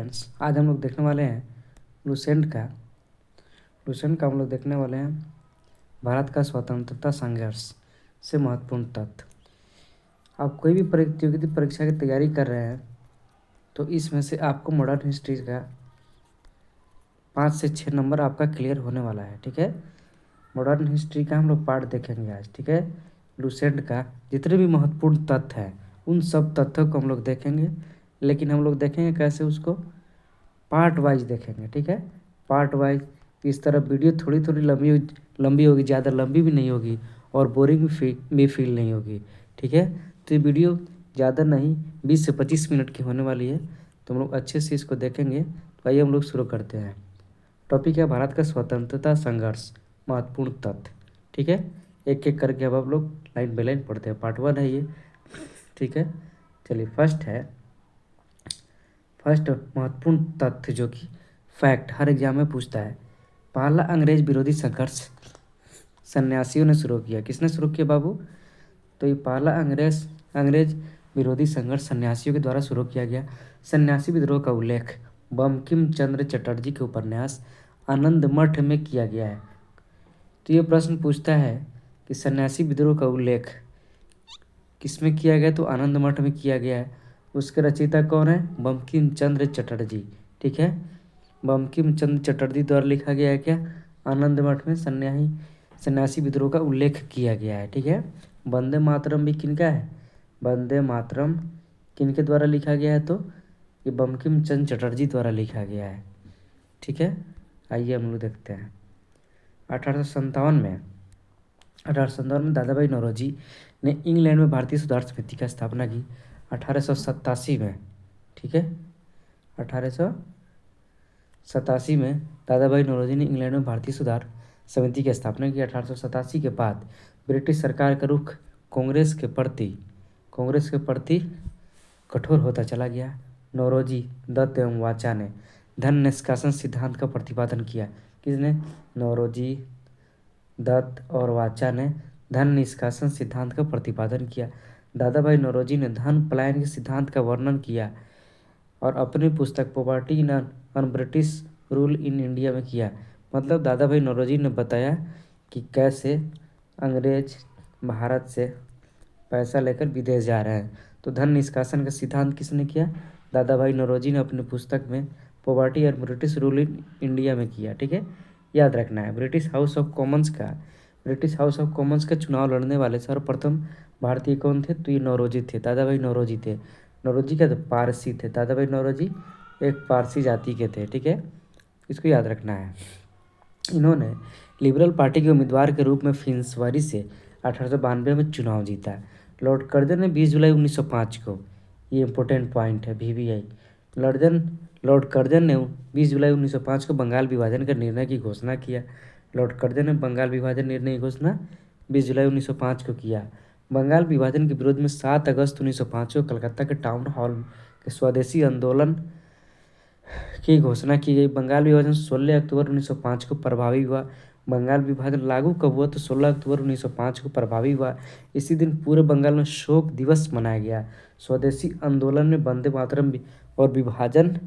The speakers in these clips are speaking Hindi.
स्टूडेंट्स, आज हम लोग देखने वाले हैं लुसेंट का हम लोग देखने वाले हैं भारत का स्वतंत्रता संघर्ष से महत्वपूर्ण तथ्य। आप कोई भी प्रतियोगिता परीक्षा की तैयारी कर रहे हैं तो इसमें से आपको मॉडर्न हिस्ट्री का 5 से 6 नंबर आपका क्लियर होने वाला है। ठीक है, मॉडर्न हिस्ट्री का हम लोग पार्ट देखेंगे आज। ठीक है, लुसेंट का जितने भी महत्वपूर्ण तथ्य हैं उन सब तथ्यों को हम लोग देखेंगे, लेकिन हम लोग देखेंगे कैसे, उसको पार्ट वाइज देखेंगे। ठीक है, पार्ट वाइज। इस तरह वीडियो थोड़ी थोड़ी लंबी होगी, ज़्यादा लंबी भी नहीं होगी और बोरिंग भी फील नहीं होगी। ठीक है, तो ये वीडियो ज़्यादा नहीं 20 से 25 मिनट की होने वाली है, तो हम लोग अच्छे से इसको देखेंगे। तो आइए हम लोग शुरू करते हैं। टॉपिक है भारत का स्वतंत्रता संघर्ष, महत्वपूर्ण तथ्य। ठीक है, एक एक करके अब आप लोग लाइन बाई लाइन पढ़ते हैं। पार्ट 1 है ये। ठीक है, चलिए फर्स्ट महत्वपूर्ण तथ्य जो कि फैक्ट हर एग्जाम में पूछता है। पहला अंग्रेज विरोधी संघर्ष सन्यासियों ने शुरू किया। किसने शुरू किया बाबू? तो ये पहला अंग्रेज विरोधी संघर्ष सन्यासियों के द्वारा शुरू किया गया। सन्यासी विद्रोह का उल्लेख बंकिम चंद्र चटर्जी के उपन्यास आनंद मठ में किया गया है। तो ये प्रश्न पूछता है कि सन्यासी विद्रोह का उल्लेख किसमें किया गया? तो आनंद मठ में किया गया है। उसके रचयिता कौन है? बंकिम चंद्र चटर्जी। ठीक है, बंकिम चंद्र चटर्जी द्वारा लिखा गया है। क्या? आनंद मठ में सन्यासी विद्रोह का उल्लेख किया गया है। ठीक है, वंदे मातरम भी किनका है? वंदे मातरम किनके द्वारा लिखा गया है? तो ये बंकिम चंद्र चटर्जी द्वारा लिखा गया है। ठीक है, आइए हम लोग देखते हैं। 1857 में दादा भाई नौरोजी ने इंग्लैंड में भारतीय सुधार समिति का स्थापना की। 1887 में, ठीक है, 1887 में दादा भाई नौरोजी ने इंग्लैंड में भारतीय सुधार समिति की स्थापना की। 1887 के बाद ब्रिटिश सरकार का रुख कांग्रेस के प्रति कठोर होता चला गया। नौरोजी, दत्त एवं वाचा ने धन निष्कासन सिद्धांत का प्रतिपादन किया। किसने? नौरोजी, दत्त और वाचा ने धन निष्कासन सिद्धांत का प्रतिपादन किया। दादा भाई नौरोजी ने धन पलायन के सिद्धांत का वर्णन किया और अपनी पुस्तक poverty in un British rule in India में किया। मतलब दादा भाई नौरोजी ने बताया कि कैसे अंग्रेज भारत से पैसा लेकर विदेश जा रहे हैं। तो धन निष्कासन का सिद्धांत किसने किया? दादा भाई नौरोजी ने अपनी पुस्तक में पॉवर्टी और ब्रिटिश रूल इन इंडिया में किया। ठीक है, याद रखना है। ब्रिटिश हाउस ऑफ कॉमन्स का चुनाव लड़ने वाले सर्वप्रथम भारतीय कौन थे? तो ये नौरोजी थे, दादा भाई नौरोजी थे। नौरोजी क्या थे? पारसी थे। दादा भाई नौरोजी एक पारसी जाति के थे। ठीक है, इसको याद रखना है। इन्होंने लिबरल पार्टी के उम्मीदवार के रूप में फिन्सबरी से 1892 में चुनाव जीता। लॉर्ड कर्जन ने 20 जुलाई 1905 को, ये इंपॉर्टेंट पॉइंट है, VVI, लॉर्ड कर्जन ने 20 जुलाई 1905 को बंगाल विभाजन के निर्णय की घोषणा किया। लॉर्ड कर्जन ने बंगाल विभाजन निर्णय की घोषणा 20 जुलाई 1905 को किया। बंगाल विभाजन के विरोध में 7 अगस्त 1905 को कलकत्ता के टाउन हॉल के स्वदेशी आंदोलन की घोषणा की गई। बंगाल विभाजन 16 अक्टूबर 1905 को प्रभावी हुआ। बंगाल विभाजन लागू कब हुआ? तो 16 अक्टूबर 1905 को प्रभावी हुआ। इसी दिन पूरे बंगाल में शोक दिवस मनाया गया। स्वदेशी आंदोलन में वंदे मातरम और विभाजन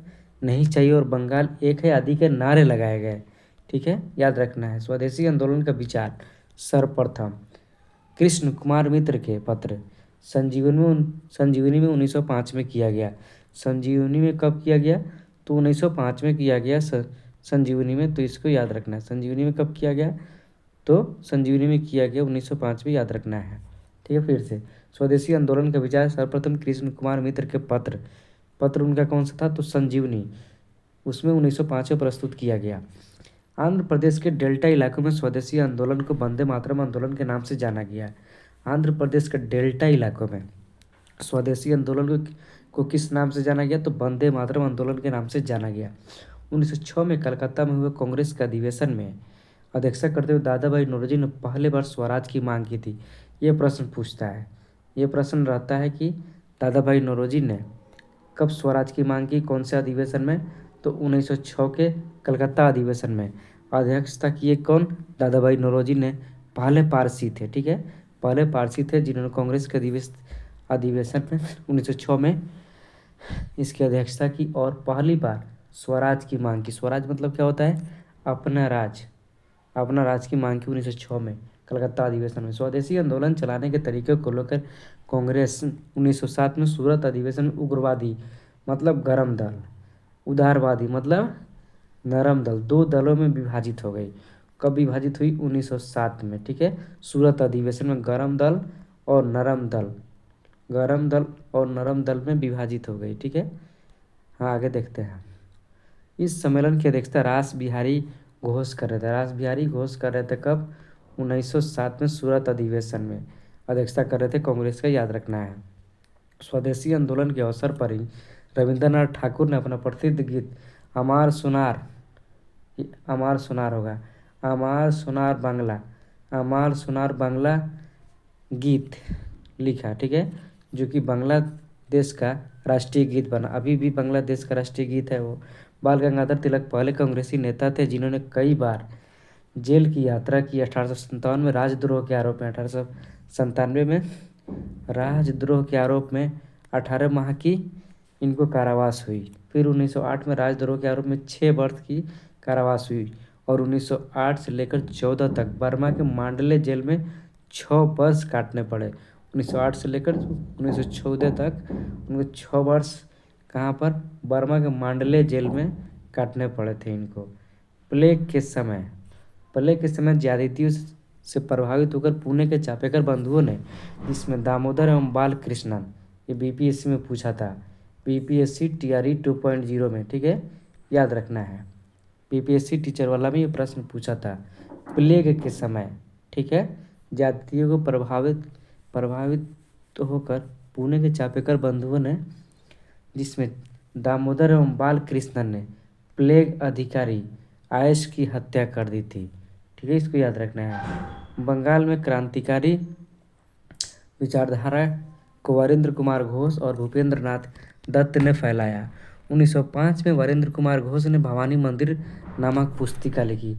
नहीं चाहिए और बंगाल एक है आदि के नारे लगाए गए। ठीक है, याद रखना है। स्वदेशी आंदोलन का विचार सर्वप्रथम कृष्ण कुमार मित्र के पत्र संजीवनी में 1905 में किया गया। संजीवनी में कब किया गया? तो 1905 में किया गया संजीवनी में। तो इसको याद रखना है। संजीवनी में कब किया गया? तो संजीवनी में किया गया 1905 में, याद रखना है। ठीक है, फिर से स्वदेशी आंदोलन का विचार सर्वप्रथम कृष्ण कुमार मित्र के पत्र उनका कौन सा था? तो संजीवनी, उसमें 1905 में प्रस्तुत किया गया। आंध्र प्रदेश के डेल्टा इलाकों में स्वदेशी आंदोलन को वंदे मातरम आंदोलन के नाम से जाना गया। आंध्र प्रदेश के डेल्टा इलाकों में स्वदेशी आंदोलन को किस नाम से जाना गया? तो वंदे मातरम आंदोलन के नाम से जाना गया। 1906 में कलकत्ता में हुए कांग्रेस के अधिवेशन में अध्यक्षता करते हुए दादा भाई नौरोजी ने पहले बार स्वराज की मांग की थी। ये प्रश्न पूछता है, ये प्रश्न रहता है कि दादा भाई नौरोजी ने कब स्वराज की मांग की, कौन से अधिवेशन में? तो 1906 के कलकत्ता अधिवेशन में। अध्यक्षता किए कौन? दादा भाई नौरोजी ने। पहले पारसी थे। ठीक है, पहले पारसी थे जिन्होंने कांग्रेस के अधिवेशन में 1906 में इसकी अध्यक्षता की और पहली बार स्वराज की मांग की। स्वराज मतलब क्या होता है? अपना राज। अपना राज की मांग की 1906 में कलकत्ता अधिवेशन में। स्वदेशी आंदोलन चलाने के तरीके को लेकर कांग्रेस 1907 में सूरत अधिवेशन में उग्रवादी मतलब गरम दल, उदारवादी मतलब नरम दल, दो दलों में विभाजित हो गई। कब विभाजित हुई? 1907 में। ठीक है, सूरत अधिवेशन में गरम दल और नरम दल, गरम दल और नरम दल में विभाजित हो गई। ठीक है, हाँ आगे देखते हैं। इस सम्मेलन की अध्यक्षता रास बिहारी घोष कर रहे थे। रास बिहारी घोष कर रहे थे कब? 1907 में सूरत अधिवेशन में अध्यक्षता कर रहे थे कांग्रेस का, याद रखना है। स्वदेशी आंदोलन के अवसर पर ही रविंद्रनाथ ठाकुर ने अपना प्रसिद्ध गीत अमार सुनार, अमार सुनार होगा, अमार सुनार बांग्ला, अमार सुनार बांग्ला गीत लिखा। ठीक है, जो कि बांग्लादेश का राष्ट्रीय गीत बना। अभी भी बांग्लादेश का राष्ट्रीय गीत है वो। बाल गंगाधर तिलक पहले कांग्रेसी नेता थे जिन्होंने कई बार जेल की यात्रा की। 1857 में राजद्रोह के आरोप में 1897 में राजद्रोह के आरोप में 18 माह की इनको कारावास हुई। फिर 1908 में राजद्रोह के आरोप में 6 वर्ष की कारावास हुई और 1908 से लेकर 14 तक बर्मा के मांडले जेल में 6 वर्ष काटने पड़े। 1908 से लेकर 1914 तक उनको 6 वर्ष कहाँ पर? बर्मा के मांडले जेल में काटने पड़े थे इनको। प्लेग के समय, प्लेग के समय ज्यादतियों से प्रभावित होकर पुणे के चापेकर बंधुओं ने, जिसमें दामोदर एवं बालकृष्णन, ये बीपीएससी में पूछा था, बीपीएससी टीआरई 2.0 में। ठीक है, याद रखना है, बीपीएससी टीचर वाला में ये प्रश्न पूछा था प्लेग के समय। ठीक है, जातियों को प्रभावित होकर पुणे के चापेकर बंधुओं ने, जिसमें दामोदर एवं बालकृष्णन ने प्लेग अधिकारी आयश की हत्या कर दी थी। ठीक है, इसको याद रखना है। बंगाल में क्रांतिकारी विचारधारा को वरेंद्र कुमार घोष और भूपेंद्र नाथ दत्त ने फैलाया। 1905 में वरेंद्र कुमार घोष ने भवानी मंदिर नामक पुस्तिका लिखी।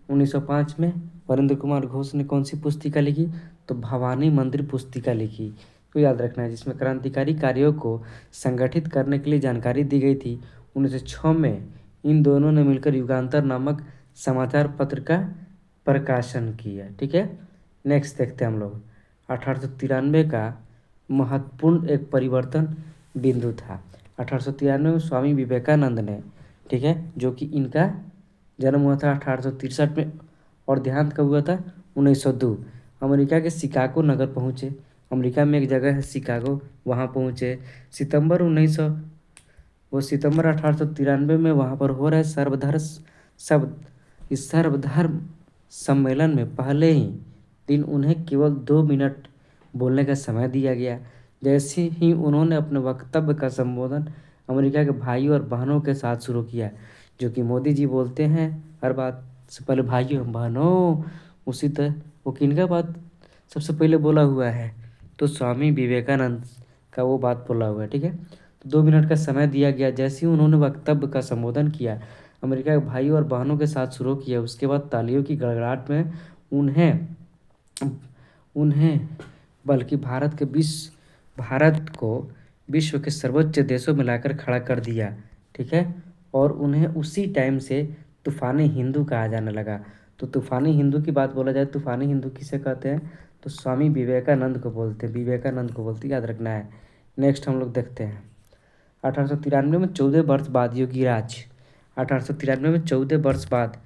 1905 में वरेंद्र कुमार घोष ने कौन सी पुस्तिका लिखी? तो भवानी मंदिर पुस्तिका लिखी। तो याद रखना है, जिसमें क्रांतिकारी कार्यों को संगठित करने के लिए जानकारी दी गई थी। 1906 में इन दोनों ने मिलकर युगांतर नामक समाचार पत्र का प्रकाशन किया। ठीक है, नेक्स्ट देखते हैं हम लोग। 1893 का महत्वपूर्ण एक परिवर्तन बिंदु था। 1893 में स्वामी विवेकानंद ने, ठीक है, जो कि इनका जन्म हुआ था 1863 में और देहांत कब हुआ था? 1902। अमेरिका के शिकागो नगर पहुँचे। अमेरिका में एक जगह है शिकागो, वहाँ पहुँचे। सितंबर 1893 में वहाँ पर हो रहे इस सर्वधर्म सम्मेलन में पहले ही दिन उन्हें केवल 2 मिनट बोलने का समय दिया गया। जैसे ही उन्होंने अपने वक्तव्य का संबोधन अमेरिका के भाइयों और बहनों के साथ शुरू किया, जो कि मोदी जी बोलते हैं हर बात से पहले भाइयों बहनों, उसी तरह वो किनका बात सबसे पहले बोला हुआ है? तो स्वामी विवेकानंद का वो बात बोला हुआ है। ठीक है, तो 2 मिनट का समय दिया गया। जैसे ही उन्होंने वक्तव्य का संबोधन किया, अमेरिका के भाइयों और बहनों के साथ शुरू किया, उसके बाद तालियों की गड़गड़ाहट में उन्हें बल्कि भारत को विश्व के सर्वोच्च देशों में लाकर खड़ा कर दिया। ठीक है, और उन्हें उसी टाइम से तूफानी हिंदू कहा जाने लगा। तो तूफानी हिंदू की बात बोला जाए, तूफानी हिंदू किसे कहते हैं? तो स्वामी विवेकानंद को बोलते हैं, विवेकानंद को बोलते, याद रखना है। नेक्स्ट हम लोग देखते हैं 1893 में 14 वर्ष बाद योगी राज, 1893 में 14 वर्ष बाद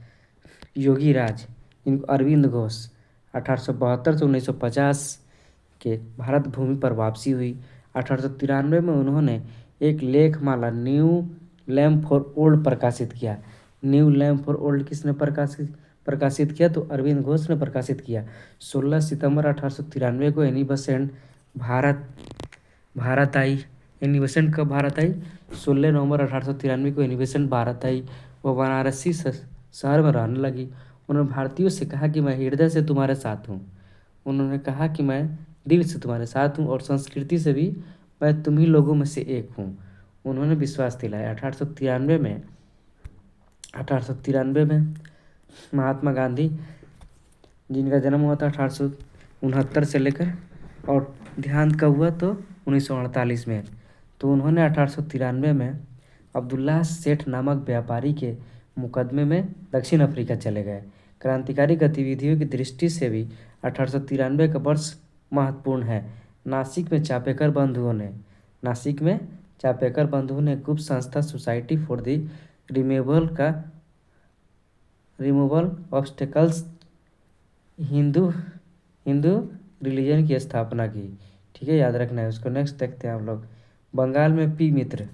योगी राज, इनको अरविंद घोष 1872 से 1950 के भारत भूमि पर वापसी हुई। 1893 में उन्होंने एक लेखमाला न्यू लैम्प फॉर ओल्ड प्रकाशित किया। न्यू लैम्प फॉर ओल्ड किसने प्रकाशित किया? तो अरविंद घोष ने प्रकाशित किया। 16 सितंबर 1893 को एनी भारत आई। एनी कब भारत आई? 16 नवंबर 1893 को एनी भारत आई। वो बनारसी शहर में रहने लगी। उन्होंने भारतीयों से कहा कि मैं हृदय से तुम्हारे साथ हूँ। उन्होंने कहा कि मैं दिल से तुम्हारे साथ हूँ और संस्कृति से भी मैं तुम्ही लोगों में से एक हूँ। उन्होंने विश्वास दिलाया। 1893 में महात्मा गांधी, जिनका जन्म हुआ था 1869 से लेकर, और देहांत का हुआ तो 1948 में। तो उन्होंने 1893 में अब्दुल्लाह सेठ नामक व्यापारी के मुकदमे में दक्षिण अफ्रीका चले गए। क्रांतिकारी गतिविधियों की दृष्टि से भी 1893 का वर्ष महत्वपूर्ण है। नासिक में चापेकर बंधुओं ने गुप्त संस्था society for the removal obstacles Hindu Hindu religion की स्थापना की। ठीक है, याद रखना है उसको। नेक्स्ट देखते हैं हम लोग। बंगाल में पी मित्र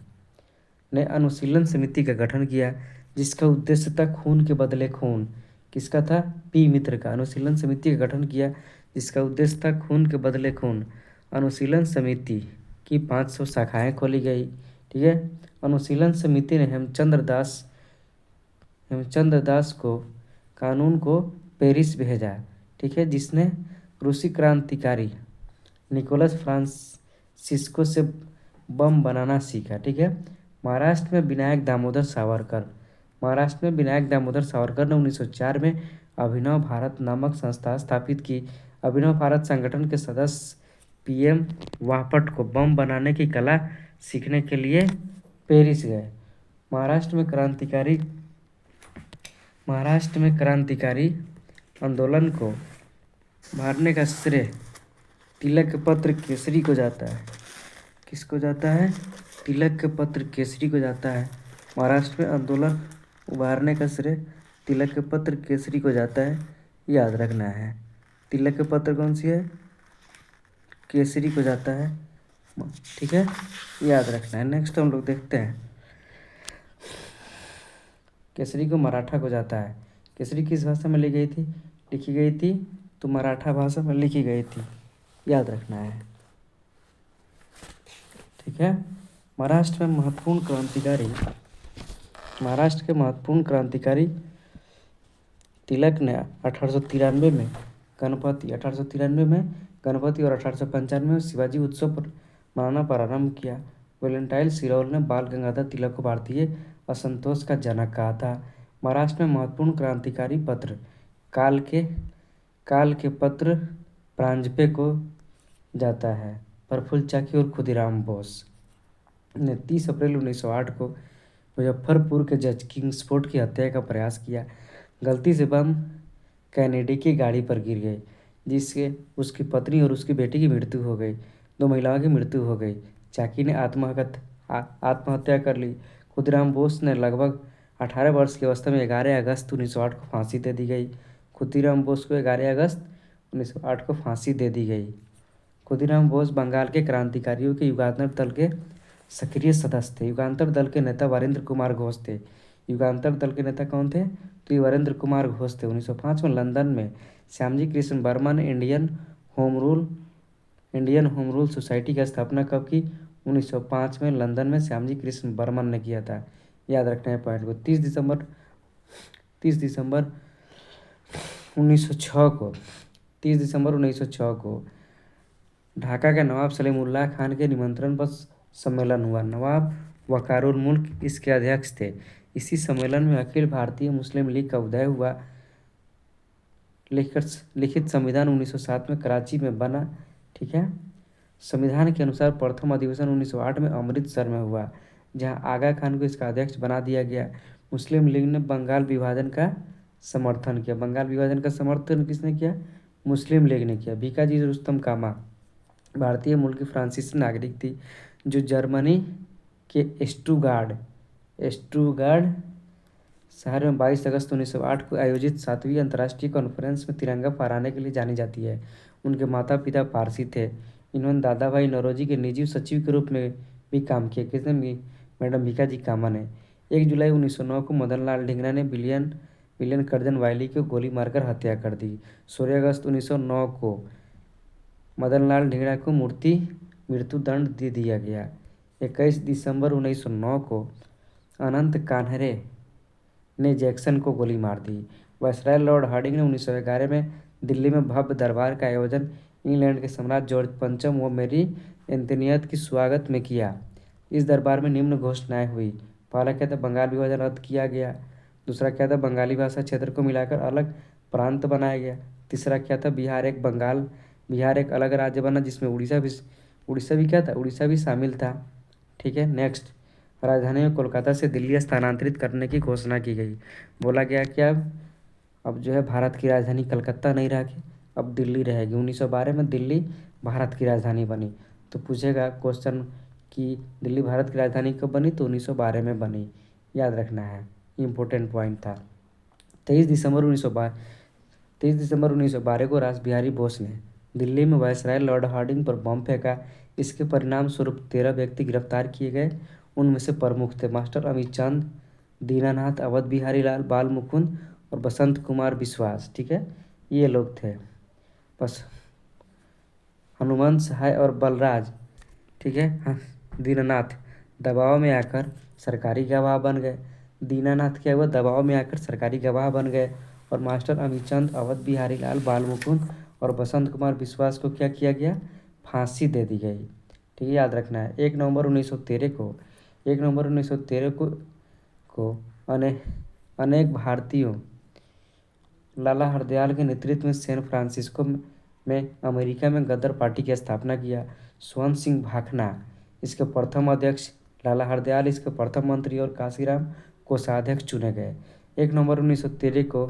ने अनुशीलन समिति का गठन किया, जिसका उद्देश्य था खून के बदले खून। किसका था? पी मित्र का। अनुशीलन समिति का गठन किया, जिसका उद्देश्य था खून के बदले खून। अनुशीलन समिति की 500 शाखाएं खोली गई। ठीक है। अनुशीलन समिति ने हेमचंद्र दास को कानून को पेरिस भेजा। ठीक है, जिसने रूसी क्रांतिकारी निकोलस फ्रांसिस्को से बम बनाना सीखा। ठीक है। महाराष्ट्र में विनायक दामोदर सावरकर ने 1904 में अभिनव भारत नामक संस्था स्थापित की। अभिनव भारत संगठन के सदस्य पीएम वापट को बम बनाने की कला सीखने के लिए पेरिस गए। महाराष्ट्र में क्रांतिकारी आंदोलन को मारने का श्रेय तिलक पत्र केसरी को जाता है। किसको जाता है? तिलक पत्र केसरी को जाता है। महाराष्ट्र में आंदोलन उभारने का श्रेय तिलक पत्र केसरी को जाता है, याद रखना है। तिलक पत्र कौन सी है? केसरी को जाता है। ठीक है, याद रखना है। नेक्स्ट हम लोग देखते हैं, केसरी को मराठा को जाता है। केसरी किस भाषा में लिखी गई थी? तो मराठा भाषा में लिखी गई थी, याद रखना है। ठीक है। महाराष्ट्र के महत्वपूर्ण क्रांतिकारी तिलक ने 1893 में गणपति और 1895 में शिवाजी उत्सव पर मनाना प्रारंभ किया। वैलेंटाइन सिरोल ने बाल गंगाधर तिलक को भारतीय असंतोष का जनक कहा था। महाराष्ट्र में महत्वपूर्ण क्रांतिकारी पत्र काल के पत्र प्रांजपे को जाता है। प्रफुल्ल चाकी और खुदीराम बोस ने 30 अप्रैल 1908 को मुजफ्फरपुर के जज किंग्सफोर्ड की हत्या का प्रयास किया। गलती से बम कैनेडी की गाड़ी पर गिर गई, जिससे उसकी पत्नी और उसकी बेटी की मृत्यु हो गई। 2 महिलाओं की मृत्यु हो गई। चाकी ने आत्महत्या कर ली। खुदीराम बोस ने लगभग 18 वर्ष की अवस्था में 11 अगस्त 1908 को फांसी दे दी गई। खुदीराम बोस को 11 अगस्त 1908 को फांसी दे दी गई। खुदीराम बोस बंगाल के क्रांतिकारियों के युगांतर दल के सक्रिय सदस्य थे। युगांतर दल के नेता वीरेंद्र कुमार घोष थे। युगांतर दल के नेता कौन थे? तो ये वीरेंद्र कुमार घोष थे। 1905 में लंदन में श्यामजी कृष्ण वर्मा ने इंडियन होम रूल सोसाइटी की स्थापना कब की? 1905 में लंदन में श्यामजी कृष्ण बर्मन ने किया था, याद रखना है पॉइंट को। 30 दिसंबर 1906 को ढाका के नवाब सलीमुल्लाह खान के निमंत्रण पर सम्मेलन हुआ। नवाब वकारुल मुल्क इसके अध्यक्ष थे। इसी सम्मेलन में अखिल भारतीय मुस्लिम लीग का उदय हुआ। लिखित संविधान 1907 में कराची में बना। ठीक है। संविधान के अनुसार प्रथम अधिवेशन 1908 में अमृतसर में हुआ, जहां आगा खान को इसका अध्यक्ष बना दिया गया। मुस्लिम लीग ने बंगाल विभाजन का समर्थन किया। बंगाल विभाजन का समर्थन किसने किया? मुस्लिम लीग ने किया। भीकाजी रुस्तम कामा भारतीय मूल की फ्रांसीसी नागरिक थी, जो जर्मनी के स्टुटगार्ट शहर में 22 अगस्त 1908 को आयोजित 7वीं अंतर्राष्ट्रीय कॉन्फ्रेंस में तिरंगा फहराने के लिए जानी जाती है। उनके माता पिता पारसी थे। इन्होंने दादा भाई नौरोजी के निजी सचिव के रूप में भी काम किया। किसने? मैडम भीकाजी कामा ने। 1 जुलाई 1909 को मदन लाल ढींगरा ने विलियम कर्जन वायली को गोली मारकर हत्या कर दी। 16 अगस्त 1909 को मदन लाल ढींगरा को मृत्यु दंड दे दिया गया। 21 दिसंबर 1909 को अनंत कान्हरे ने जैक्सन को गोली मार दी। वायसराय लॉर्ड हार्डिंग ने 1911 में दिल्ली में भव्य दरबार का आयोजन इंग्लैंड के सम्राट जॉर्ज पंचम व मेरी एंटोनियत की स्वागत में किया। इस दरबार में निम्न घोषणाएं हुई। पहला क्या था? बंगाल विभाजन रद्द किया गया। दूसरा क्या था? बंगाली भाषा क्षेत्र को मिलाकर अलग प्रांत बनाया गया। तीसरा क्या था? बिहार एक अलग राज्य बना, जिसमें उड़ीसा भी क्या था? उड़ीसा भी शामिल था। ठीक है। नेक्स्ट, राजधानी में कोलकाता से दिल्ली स्थानांतरित करने की घोषणा की गई। बोला गया कि अब जो है भारत की राजधानी कलकत्ता नहीं रहेगी, अब दिल्ली रहेगी। 1912 में दिल्ली भारत की राजधानी बनी। तो पूछेगा क्वेश्चन कि दिल्ली भारत की राजधानी कब बनी, तो 1912 में बनी, याद रखना है, इम्पोर्टेंट पॉइंट था। 23 दिसंबर 1912 को रास बिहारी बोस ने दिल्ली में वायसराय लॉर्ड हार्डिंग पर बम फेंका। इसके परिणाम स्वरूप 13 व्यक्ति गिरफ्तार किए गए। उनमें से प्रमुख थे मास्टर अमित चंद, दीनानाथ, अवध बिहारी लाल, बाल मुकुंद और बसंत कुमार विश्वास। ठीक है, ये लोग थे। बस हनुमान सहाय और बलराज, ठीक है, हाँ, दीनानाथ दबाव में आकर सरकारी गवाह बन गए। दीनानाथ क्या हुआ, दबाव में आकर सरकारी गवाह बन गए। और मास्टर अमितचंद, अवध बिहारी लाल, बाल मुकुंद और बसंत कुमार विश्वास को क्या किया गया, फांसी दे दी गई। ठीक है, याद रखना है। 1 नवंबर 1913 को अनेक भारतीयों लाला हरदयाल के नेतृत्व में सैन फ्रांसिस्को में अमेरिका में गदर पार्टी की स्थापना किया। स्वर्ण सिंह भाखना इसके प्रथम अध्यक्ष, लाला हरदयाल इसके प्रथम मंत्री और काशीराम कोषाध्यक्ष चुने गए। 1 नवंबर 1913 को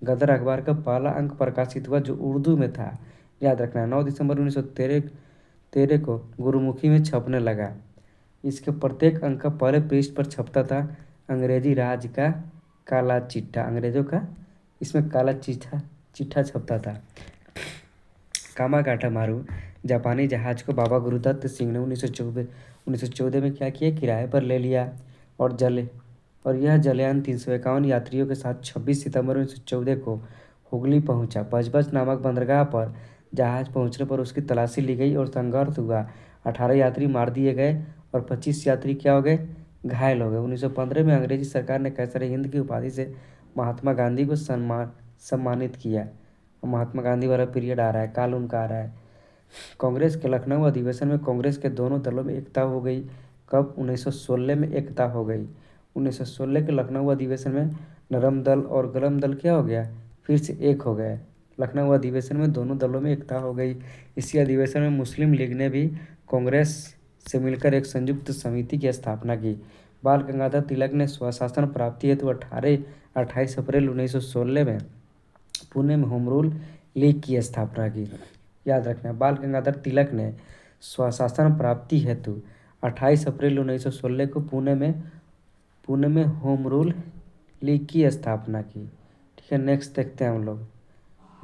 गदर अखबार का पहला अंक प्रकाशित हुआ जो उर्दू में था, याद रखना है। 9 दिसंबर 1913 को गुरुमुखी में छपने लगा। इसके प्रत्येक अंक का पहले पृष्ठ पर छपता था अंग्रेजी राज का काला चिट्ठा, अंग्रेजों का इसमें काला चिट्ठा छपता था। कामागाटा मारू जापानी जहाज को बाबा गुरुदत्त सिंह ने 1914 में क्या किया, किराए पर ले लिया और यह जलयान 351 यात्रियों के साथ 26 सितंबर 1914 को हुगली पहुंचा। बजबज नामक बंदरगाह पर जहाज पहुंचने पर उसकी तलाशी ली गई और संघर्ष हुआ। 18 यात्री मार दिए गए और 25 यात्री क्या हो गए, घायल हो गए। 1915 में अंग्रेजी सरकार ने कैसर हिंद की उपाधि से महात्मा गांधी को सम्मानित किया। महात्मा गांधी वाला पीरियड आ रहा है, काल उनका आ रहा है। कांग्रेस के लखनऊ अधिवेशन में कांग्रेस के दोनों दलों में एकता हो गई। कब, 1916 में एकता हो गई। 1916 के लखनऊ अधिवेशन में नरम दल और गरम दल क्या हो गया, फिर से एक हो गए। लखनऊ अधिवेशन में दोनों दलों में एकता हो गई। इसी अधिवेशन में मुस्लिम लीग ने भी कांग्रेस से मिलकर एक संयुक्त समिति की स्थापना की। बाल गंगाधर तिलक ने स्वशासन प्राप्ति हेतु 28 अप्रैल 1916 में पुणे में होम रूल लीग की स्थापना की। याद रखना, बाल गंगाधर तिलक ने स्वशासन प्राप्ति हेतु 28 अप्रैल 1916 को पुणे में होम रूल लीग की स्थापना की। ठीक है, नेक्स्ट देखते हैं हम लोग,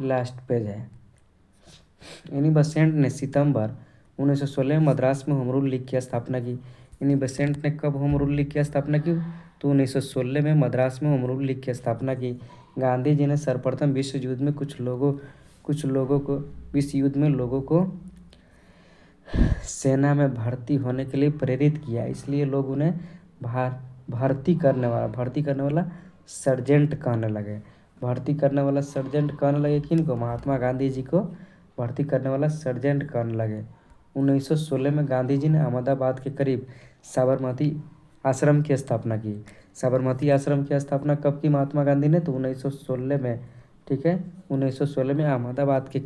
लास्ट पेज है। एनी बेसेंट ने सितंबर 1916 में मद्रास में होम रूल लीग की स्थापना की। एनी बेसेंट ने कब होम रूल लीग की स्थापना की, तो 1916 में मद्रास में होम रूल लीग की स्थापना की। गांधी जी ने सर्वप्रथम विश्व युद्ध में लोगों को सेना में भर्ती होने के लिए प्रेरित किया, इसलिए लोग उन्हें भर्ती करने वाला सर्जेंट कहने लगे। किनको, महात्मा गांधी जी को भर्ती करने वाला सर्जेंट कहने लगे। 1916 में गांधी जी ने अहमदाबाद के करीब साबरमती आश्रम की स्थापना की। साबरमती आश्रम की स्थापना कब की महात्मा गांधी ने, तो 1916 में। ठीक है, 1916 में अहमदाबाद के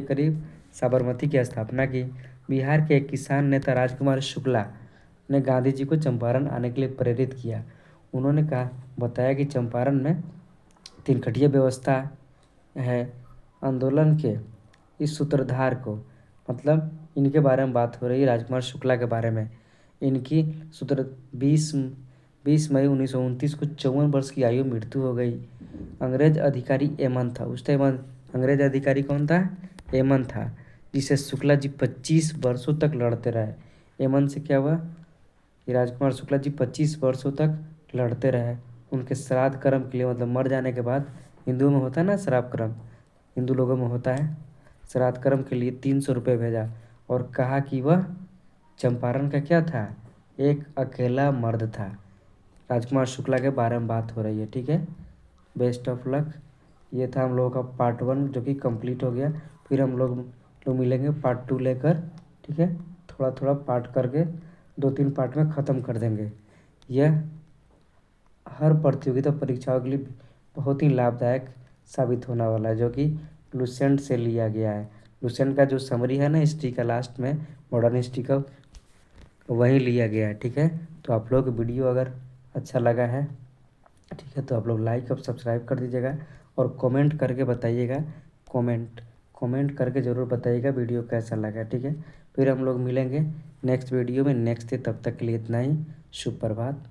करीब साबरमती की स्थापना की। बिहार के एक किसान नेता राजकुमार शुक्ला ने गांधी जी को चंपारण आने के लिए प्रेरित किया। उन्होंने बताया कि चंपारण में तिनकठिया व्यवस्था है। आंदोलन के इस सूत्रधार को, मतलब इनके बारे में बात हो रही है, राजकुमार शुक्ला के बारे में। इनकी 20 मई 1929 को 54 वर्ष की आयु मृत्यु हो गई। अंग्रेज अधिकारी एमन था उस टाइम। अंग्रेज अधिकारी कौन था, एमन था, जिसे शुक्ला जी 25 वर्षों तक लड़ते रहे। एमन से क्या हुआ, कि राजकुमार शुक्ला जी 25 वर्षों तक लड़ते रहे। उनके श्राद्ध कर्म के लिए, मतलब मर जाने के बाद, हिंदुओं में होता है ना श्राद्ध कर्म, हिंदू लोगों में होता है, श्राद्ध कर्म के लिए 300 रुपये भेजा और कहा कि वह चंपारण का क्या था, एक अकेला मर्द था। राजकुमार शुक्ला के बारे में बात हो रही है। ठीक है, बेस्ट ऑफ लक। ये था हम लोगों का पार्ट 1 जो कि कंप्लीट हो गया। फिर हम लोग मिलेंगे पार्ट 2 लेकर। ठीक है, थोड़ा थोड़ा पार्ट करके 2-3 पार्ट में ख़त्म कर देंगे। यह हर प्रतियोगिता परीक्षाओं के लिए बहुत ही लाभदायक साबित होने वाला है, जो कि लुसेंट से लिया गया है। लुसेंट का जो समरी है ना हिस्ट्री का, लास्ट में मॉडर्न हिस्ट्री का, वहीं लिया गया है, ठीक है। तो आप लोग वीडियो अगर अच्छा लगा है, ठीक है, तो आप लोग लाइक और सब्सक्राइब कर दीजिएगा और कमेंट करके बताइएगा। कमेंट कमेंट करके ज़रूर बताइएगा वीडियो कैसा लगा, ठीक है। फिर हम लोग मिलेंगे नेक्स्ट वीडियो में नेक्स्ट डे, तब तक के लिए इतना ही। शुभ प्रभात।